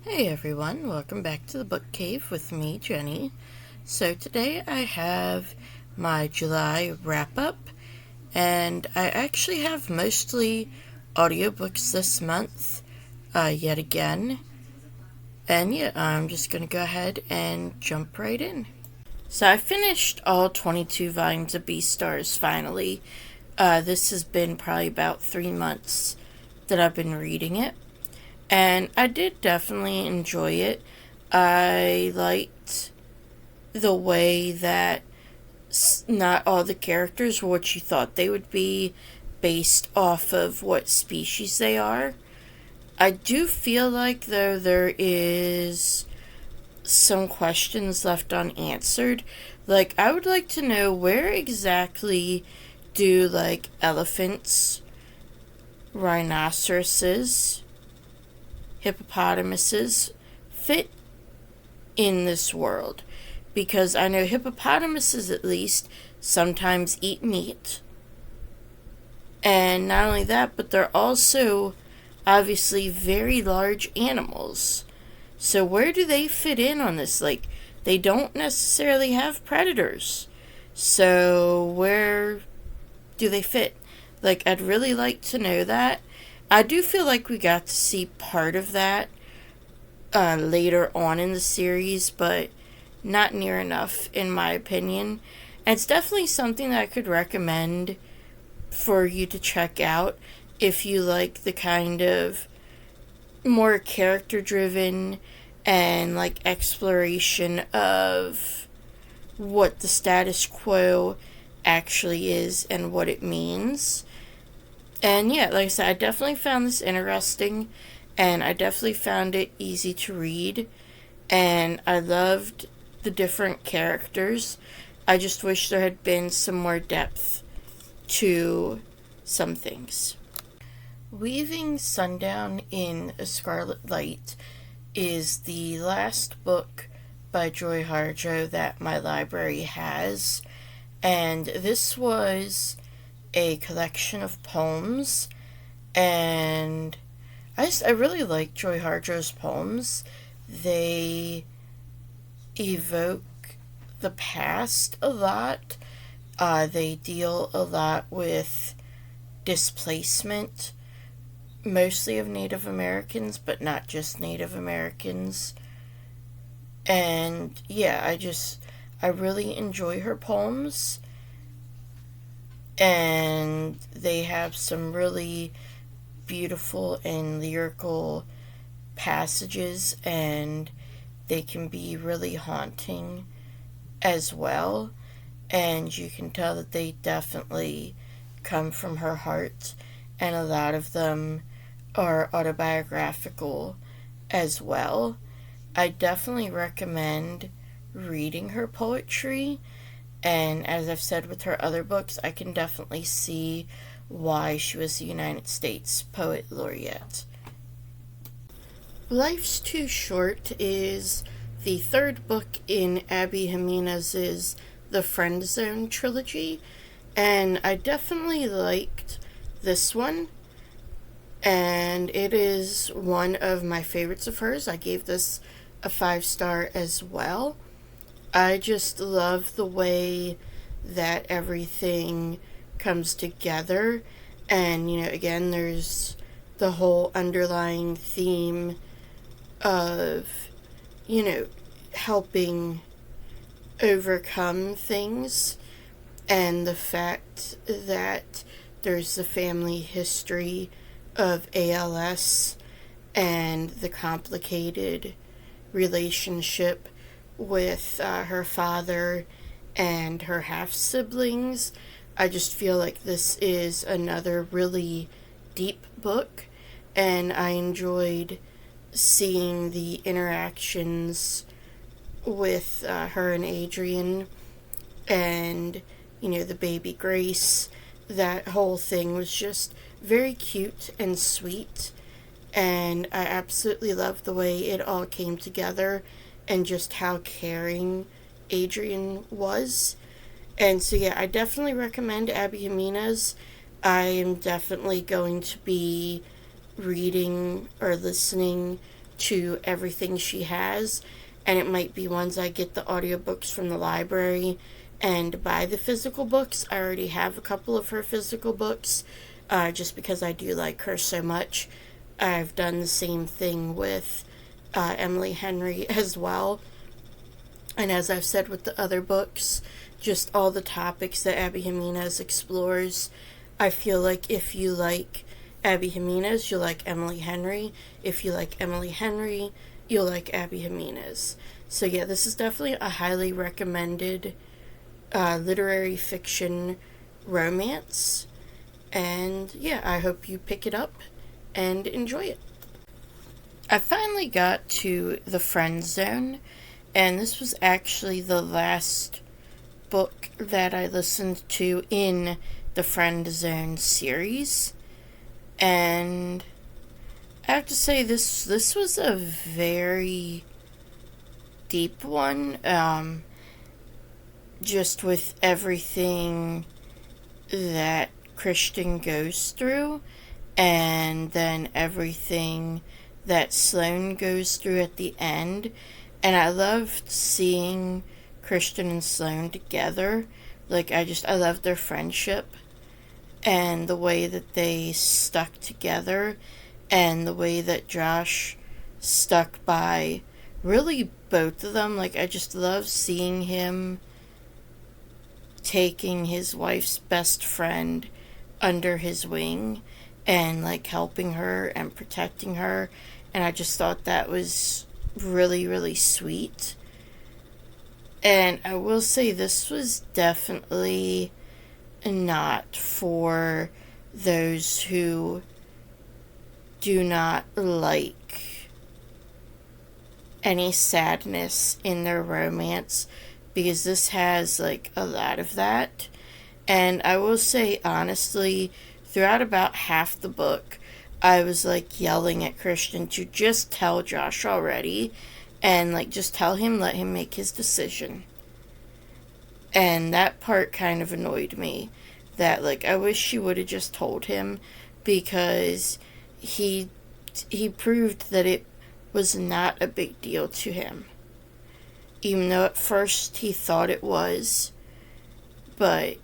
Hey everyone, welcome back to the Book Cave with me, Jenny. So today I have my July wrap up, and I actually have mostly audiobooks this month, yet again. And yeah, I'm just gonna go ahead and jump right in. So I finished all 22 volumes of Beastars finally. This has been probably about 3 months that I've been reading it. And I did definitely enjoy it. I liked the way that not all the characters were what you thought they would be based off of what species they are. I do feel like, though, there is some questions left unanswered. Like, I would like to know where exactly do, like, elephants, rhinoceroses, hippopotamuses fit in this world, because I know hippopotamuses at least sometimes eat meat, and not only that, but they're also obviously very large animals. So where do they fit in on this? Like, they don't necessarily have predators, so where do they fit? Like, I'd really like to know that. I do feel like we got to see part of that later on in the series, but not near enough, in my opinion. And it's definitely something that I could recommend for you to check out if you like the kind of more character driven and like exploration of what the status quo actually is and what it means. And yeah, like I said, I definitely found this interesting, and I definitely found it easy to read, and I loved the different characters. I just wish there had been some more depth to some things. Weaving Sundown in a Scarlet Light is the last book by Joy Harjo that my library has, and this was a collection of poems, and I really like Joy Harjo's poems. They evoke the past a lot. They deal a lot with displacement, mostly of Native Americans, but not just Native Americans. And yeah, I really enjoy her poems, and they have some really beautiful and lyrical passages, and they can be really haunting as well. And you can tell that they definitely come from her heart, and a lot of them are autobiographical as well. I definitely recommend reading her poetry, and as I've said with her other books, I can definitely see why she was the United States Poet Laureate. Life's Too Short is the third book in Abby Jimenez's The Friend Zone trilogy, and I definitely liked this one, and it is one of my favorites of hers. I gave this a 5-star as well. I just love the way that everything comes together. And, again, there's the whole underlying theme of, helping overcome things, and the fact that there's the family history of ALS and the complicated relationship with her father and her half-siblings. I just feel like this is another really deep book, and I enjoyed seeing the interactions with her and Adrian, and, the baby Grace. That whole thing was just very cute and sweet, and I absolutely loved the way it all came together and just how caring Adrian was. And so, yeah, I definitely recommend Abby Jimenez. I am definitely going to be reading or listening to everything she has, and it might be ones I get the audiobooks from the library and buy the physical books. I already have a couple of her physical books, just because I do like her so much. I've done the same thing with Emily Henry as well. And as I've said with the other books, just all the topics that Abby Jimenez explores. I feel like if you like Abby Jimenez, you'll like Emily Henry. If you like Emily Henry, you'll like Abby Jimenez. So yeah, this is definitely a highly recommended literary fiction romance. And yeah, I hope you pick it up and enjoy it. I finally got to The Friend Zone, and this was actually the last book that I listened to in the Friend Zone series. And I have to say, this was a very deep one, just with everything that Christian goes through, and then everything that Sloane goes through at the end. And I loved seeing Christian and Sloane together. Like, I loved their friendship and the way that they stuck together, and the way that Josh stuck by really both of them. Like, I just love seeing him taking his wife's best friend under his wing and like helping her and protecting her. And I just thought that was really, really sweet. And I will say, this was definitely not for those who do not like any sadness in their romance, because this has like a lot of that. And I will say, honestly, throughout about half the book, I was like yelling at Christian to just tell Josh already, and like just tell him, let him make his decision. And that part kind of annoyed me, that like I wish she would have just told him, because he proved that it was not a big deal to him, even though at first he thought it was. But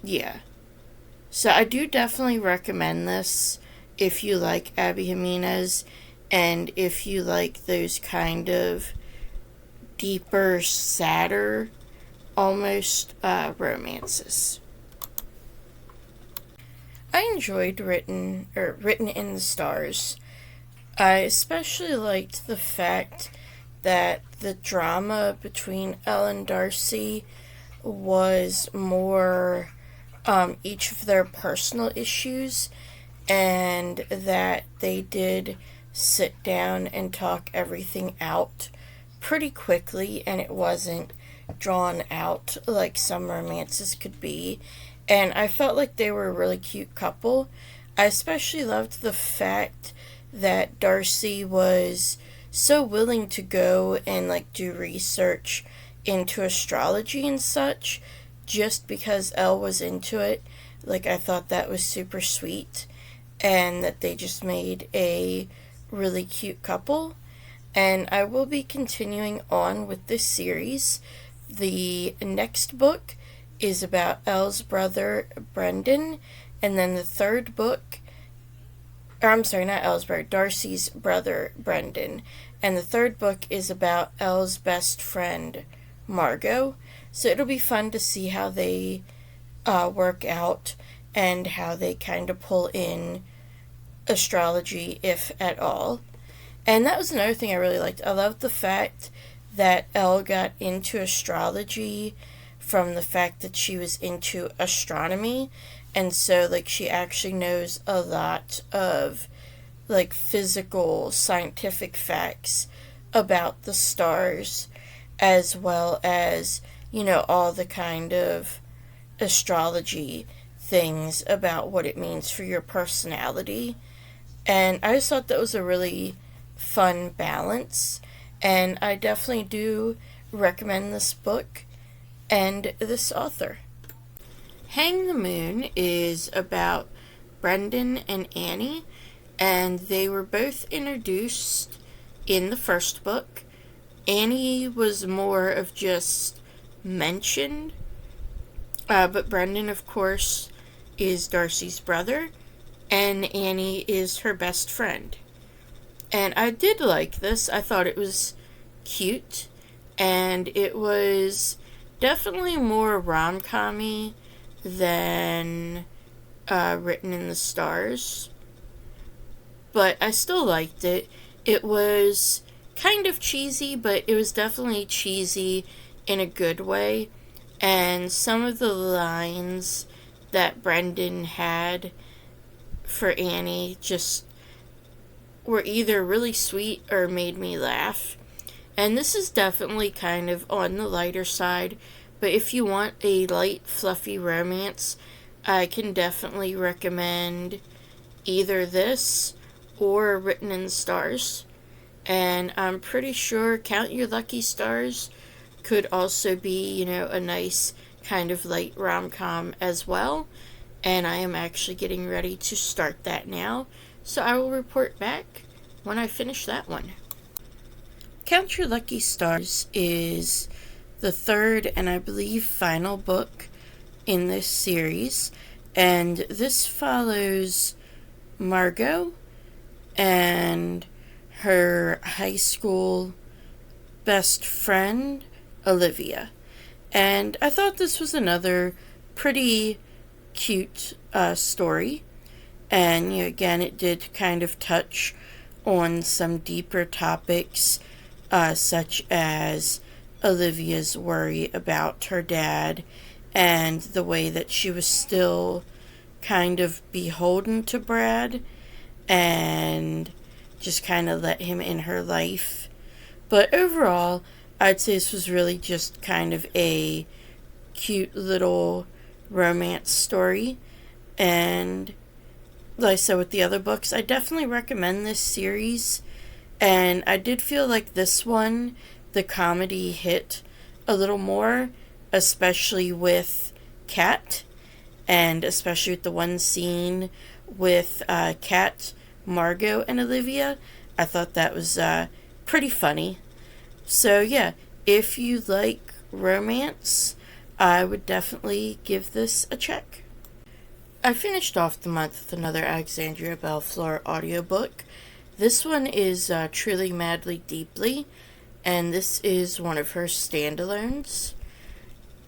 yeah, so I do definitely recommend this if you like Abby Jimenez, and if you like those kind of deeper, sadder, almost romances. I enjoyed Written in the Stars. I especially liked the fact that the drama between Elle and Darcy was more each of their personal issues, and that they did sit down and talk everything out pretty quickly, and it wasn't drawn out like some romances could be. And I felt like they were a really cute couple. I especially loved the fact that Darcy was so willing to go and like do research into astrology and such, just because Elle was into it. Like, I thought that was super sweet, and that they just made a really cute couple. And I will be continuing on with this series. The next book is about Elle's brother, Brendan, and then the third book, or I'm sorry, not Elle's brother, Darcy's brother, Brendan, and the third book is about Elle's best friend, Margot. So it'll be fun to see how they work out, and how they kind of pull in astrology, if at all. And that was another thing I really liked. I loved the fact that Elle got into astrology from the fact that she was into astronomy, and so like she actually knows a lot of like physical, scientific facts about the stars, as well as, you know, all the kind of astrology things about what it means for your personality. And I just thought that was a really fun balance, and I definitely do recommend this book and this author. Hang the Moon is about Brendan and Annie, and they were both introduced in the first book. Annie was more of just mentioned, but Brendan, of course, is Darcy's brother, and Annie is her best friend. And I did like this. I thought it was cute, and it was definitely more rom-com-y than Written in the Stars. But I still liked it. It was kind of cheesy, but it was definitely cheesy in a good way. And some of the lines that Brendan had for Annie just were either really sweet or made me laugh. And this is definitely kind of on the lighter side, but if you want a light, fluffy romance, I can definitely recommend either this or Written in the Stars. And I'm pretty sure Count Your Lucky Stars could also be, a nice kind of light rom-com as well. And I am actually getting ready to start that now, so I will report back when I finish that one. Count Your Lucky Stars is the third and I believe final book in this series, and this follows Margot and her high school best friend, Olivia. And I thought this was another pretty cute story. And again, it did kind of touch on some deeper topics, such as Olivia's worry about her dad and the way that she was still kind of beholden to Brad and just kind of let him in her life. But overall, I'd say this was really just kind of a cute little romance story. And like I said with the other books, I definitely recommend this series. And I did feel like this one, the comedy hit a little more, especially with Kat, and especially with the one scene with Kat, Margot, and Olivia. I thought that was pretty funny. So yeah, if you like romance, I would definitely give this a check. I finished off the month with another Alexandria Bellefleur audiobook. This one is Truly Madly Deeply, and this is one of her standalones.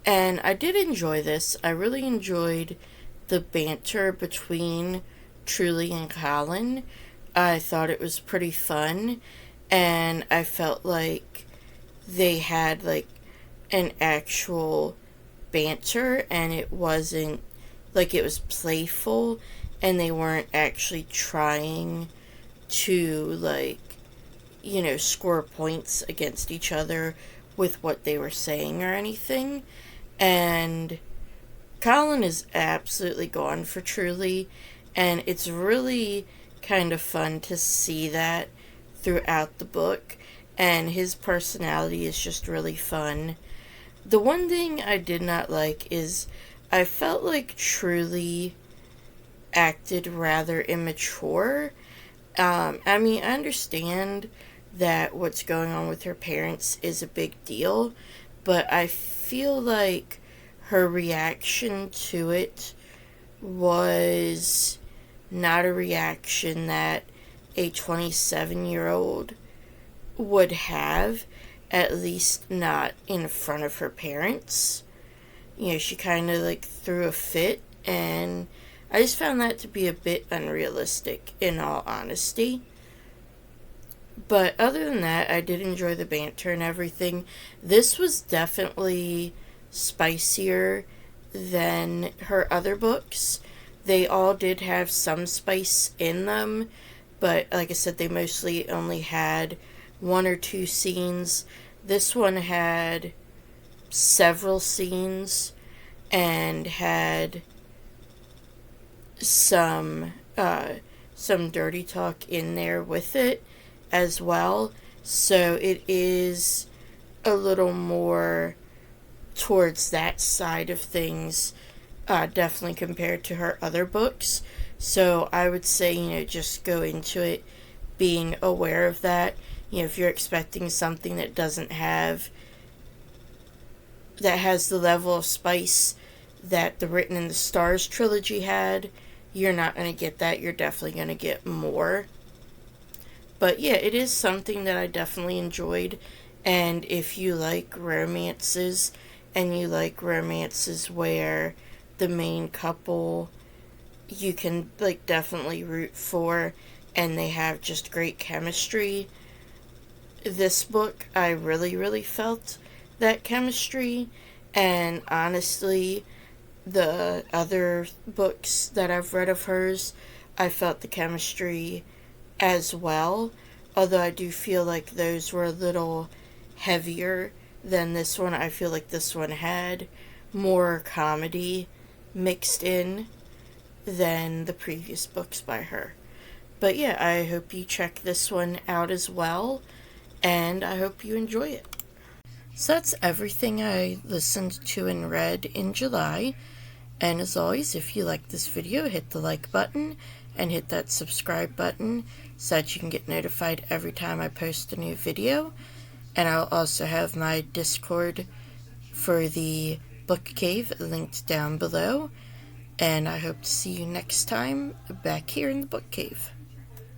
And I did enjoy this. I really enjoyed the banter between Truly and Colin. I thought it was pretty fun, and I felt like they had like an actual banter, and it wasn't like it was playful, and they weren't actually trying to score points against each other with what they were saying or anything. And Colin is absolutely gone for Truly, and it's really kind of fun to see that throughout the book, and his personality is just really fun. The one thing I did not like is I felt like Truly acted rather immature. I understand that what's going on with her parents is a big deal, but I feel like her reaction to it was not a reaction that a 27-year-old would have, at least not in front of her parents. She kind of threw a fit, and I just found that to be a bit unrealistic, in all honesty. But other than that, I did enjoy the banter and everything. This was definitely spicier than her other books. They all did have some spice in them, but like I said, they mostly only had one or two scenes. This one had several scenes and had some dirty talk in there with it as well. So it is a little more towards that side of things, definitely compared to her other books. So I would say, just go into it being aware of that. if you're expecting something that has the level of spice that the Written in the Stars trilogy had, you're not going to get that. You're definitely going to get more. But yeah, it is something that I definitely enjoyed. And if you like romances, and you like romances where the main couple you can definitely root for and they have just great chemistry, this book I really, really felt that chemistry. And honestly, the other books that I've read of hers, I felt the chemistry as well, although I do feel like those were a little heavier than this one. I feel like this one had more comedy mixed in than the previous books by her. But yeah, I hope you check this one out as well, and I hope you enjoy it. So that's everything I listened to and read in July. And as always, if you like this video, hit the like button and hit that subscribe button so that you can get notified every time I post a new video. And I'll also have my Discord for the book cave linked down below. And I hope to see you next time back here in the book cave.